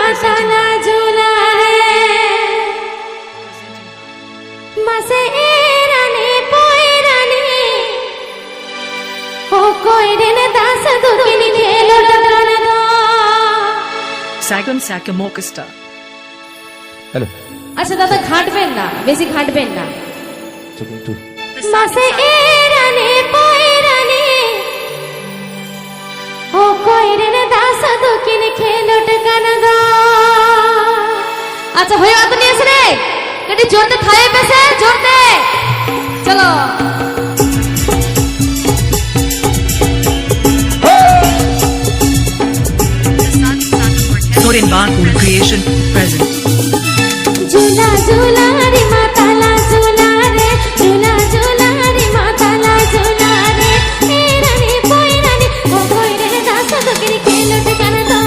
মাতালা ঝুলা রে মাসে এরানে পয়রানে ও কইরেনে দাস দুকিনি খেলো ডাকানা দো Sagan Sakam Orchestra. হ্যালো আচ্ছা দাদা ঘাটবেন না বেশি ঘাটবেন না একটু মাসে এরানে পয়রানে ও কইরেনে দাস দুকিনি খেলো ডাকানা দো আচ্ছা হয়ে অত নিয়ে এসে রে কেটে জোরতে থায়ে পেছে জোরতে চলো Sorin Bakul Creation present. झूला झूला रे माताला झूला रे झूला झूला रे माताला झूला रे एरानी पोइरानी ओ कोइरने दास दोकिनी खेलो ठिकाना दो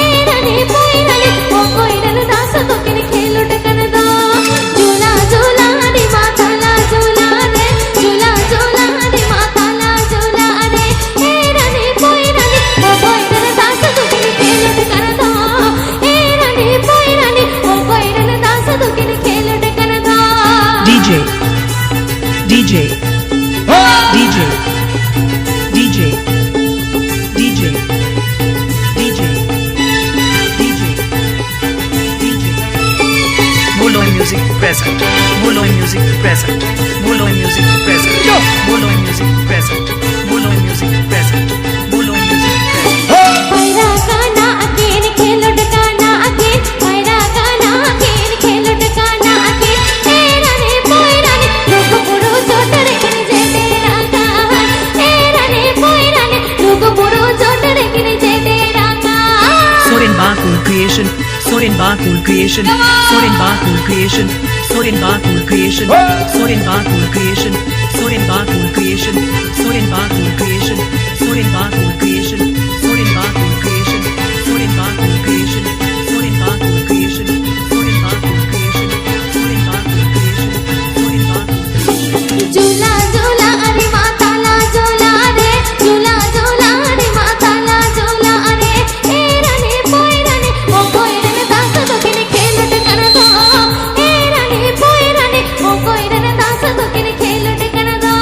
एरानी पोइरानी ओ कोइरने दास दोकिनी खेलो ठिकाना दो झूला झूला रे माताला झूला रे झूला झूला रे माताला झूला रे एरानी पोइरानी ओ कोइरने दास दोकिनी खेलो ठिकाना दो एरानी पोइरानी ओ कोइरने दास दोकिनी खेलो ठिकाना दो DJ. DJ. DJ. DJ. DJ. DJ. DJ. DJ. Molloy Music present. Molloy Music present. Molloy Music present. Molloy Music present. Molloy Music present. Molloy Music present. Para गाना अकेन खेलो डकाना अकेन पैरा गाना अकेन खेलो डकाना Oaken एराने पोइराने लोग पुरो जोटरे किने जे तेरा का एराने पोइराने लोग पुरो जोटरे किने जे तेरा का Sorin Bakul Creation. Sorin Bakul Creation. Sorin Bakul Creation. Sorin Bakul Creation. Sorin Bakul Creation. Sorin Bakul Creation. Sorin Bakul Creation. Sorin Bakul Creation. Sorin Bakul Creation. Sorin Bakul Creation. Sorin Bakul Creation. Sorin Bakul Creation. Sorin Bakul Creation. Sorin Bakul Creation. झूला झूला अरे माताला झूला रे झूला झूला अरे माताला झूला रे एराने पोइराने ओ कोइरने दास दोकिनी खेलो ठिकाना दो एराने पोइराने ओ कोइरने दास दोकिनी खेलो ठिकाना दो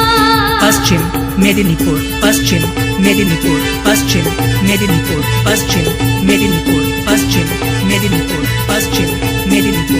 Paschim Medinipur. Paschim Medinipur. Paschim Medinipur. Paschim Medinipur. Paschim Medinipur. Paschim Medinipur.